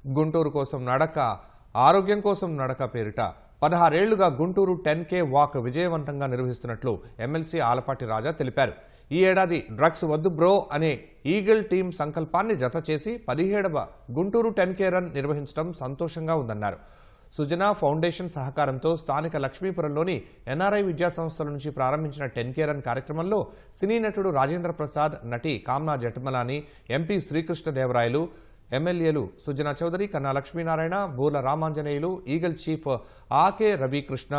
గుంటూరు కోసం నడక, ఆరోగ్యం కోసం నడక పేరిట 16 ఏళ్లుగా గుంటూరు 10K వాక్ విజయవంతంగా నిర్వహిస్తున్నట్లు ఎమ్మెల్సీ ఆలపాటి రాజా తెలిపారు. ఈ ఏడాది డ్రగ్స్ వద్దు బ్రో అనే ఈగిల్ టీం సంకల్పాన్ని జత చేసి 17వ గుంటూరు 10K రన్ నిర్వహించడం సంతోషంగా ఉందన్నారు. సుజనా ఫౌండేషన్ సహకారంతో స్థానిక లక్ష్మీపురంలోని ఎన్ఆర్ఐ విద్యా సంస్థల నుంచి ప్రారంభించిన 10K రన్ కార్యక్రమంలో సినీ నటుడు రాజేంద్ర ప్రసాద్, నటి కామ్నా జఠమలాని, ఎంపీ శ్రీకృష్ణదేవరాయలు, ఎమ్మెల్యేలు సుజనా చౌదరి, కన్నా లక్ష్మీనారాయణ, బూర్ల రామాంజనేయులు, ఈగల్ చీఫ్ ఆకే రవికృష్ణ,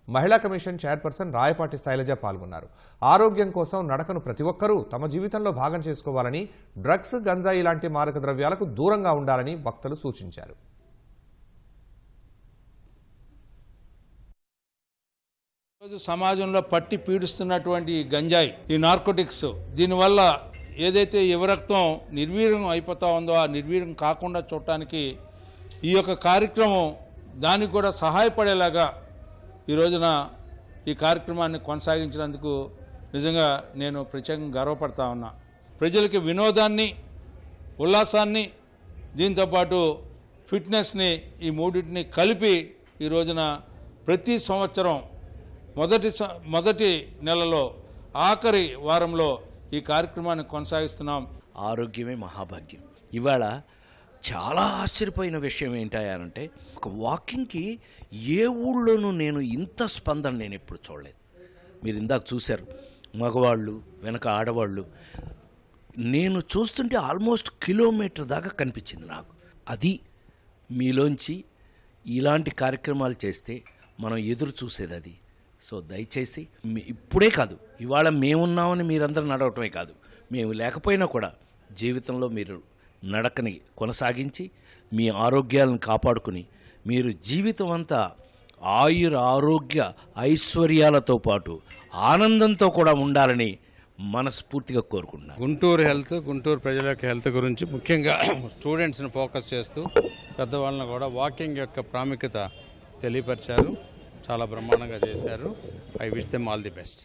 మహిళా కమిషన్ చైర్పర్సన్ రాయపాటి శైలజ పాల్గొన్నారు. ఆరోగ్యం కోసం నడకను ప్రతి ఒక్కరూ తమ జీవితంలో భాగం చేసుకోవాలని, డ్రగ్స్, గంజాయి లాంటి మారక ద్రవ్యాలకు దూరంగా ఉండాలని వక్తలు సూచించారు. సమాజంలో పట్టి పీడిస్తున్నటువంటి గంజాయి, ఈ నార్కోటిక్స్, దీనివల్ల ఏదైతే యువరక్తం నిర్వీర్యం అయిపోతా ఉందో ఆ నిర్వీర్యం కాకుండా చూడటానికి ఈ యొక్క కార్యక్రమం దానికి కూడా సహాయపడేలాగా ఈ రోజున ఈ కార్యక్రమాన్ని కొనసాగించినందుకు నిజంగా నేను ప్రత్యేకంగా గర్వపడతా ఉన్నా. ప్రజలకి వినోదాన్ని, ఉల్లాసాన్ని, దీంతోపాటు ఫిట్నెస్ని, ఈ మూడింటిని కలిపి ఈ రోజున ప్రతి సంవత్సరం మొదటి నెలలో ఆఖరి వారంలో ఈ కార్యక్రమాన్ని కొనసాగిస్తున్నాం. ఆరోగ్యమే మహాభాగ్యం. ఇవాళ చాలా ఆశ్చర్యపోయిన విషయం ఏంటంటే, ఒక వాకింగ్కి ఏ ఊళ్ళోనూ నేను ఇంత స్పందన నేను ఎప్పుడు చూడలేదు. మీరు ఇందాక చూశారు, మగవాళ్ళు వెనక ఆడవాళ్ళు. నేను చూస్తుంటే ఆల్మోస్ట్ కిలోమీటర్ దాకా కనిపించింది నాకు. అది మీలోంచి ఇలాంటి కార్యక్రమాలు చేస్తే మనం ఎదురు చూసేది అది. సో దయచేసి ఇప్పుడే కాదు, ఇవాళ మేమున్నామని మీరందరూ నడవటమే కాదు, మేము లేకపోయినా కూడా జీవితంలో మీరు నడకని కొనసాగించి మీ ఆరోగ్యాలను కాపాడుకుని మీరు జీవితం అంతా ఆరోగ్య ఐశ్వర్యాలతో పాటు ఆనందంతో కూడా ఉండాలని మనస్ఫూర్తిగా కోరుకుంటున్నాను. గుంటూరు ప్రజల యొక్క హెల్త్ గురించి ముఖ్యంగా స్టూడెంట్స్ని ఫోకస్ చేస్తూ పెద్దవాళ్ళని కూడా వాకింగ్ యొక్క ప్రాముఖ్యత తెలియపరిచారు. చాలా బ్రహ్మాండంగా చేశారు. I wish them all the best.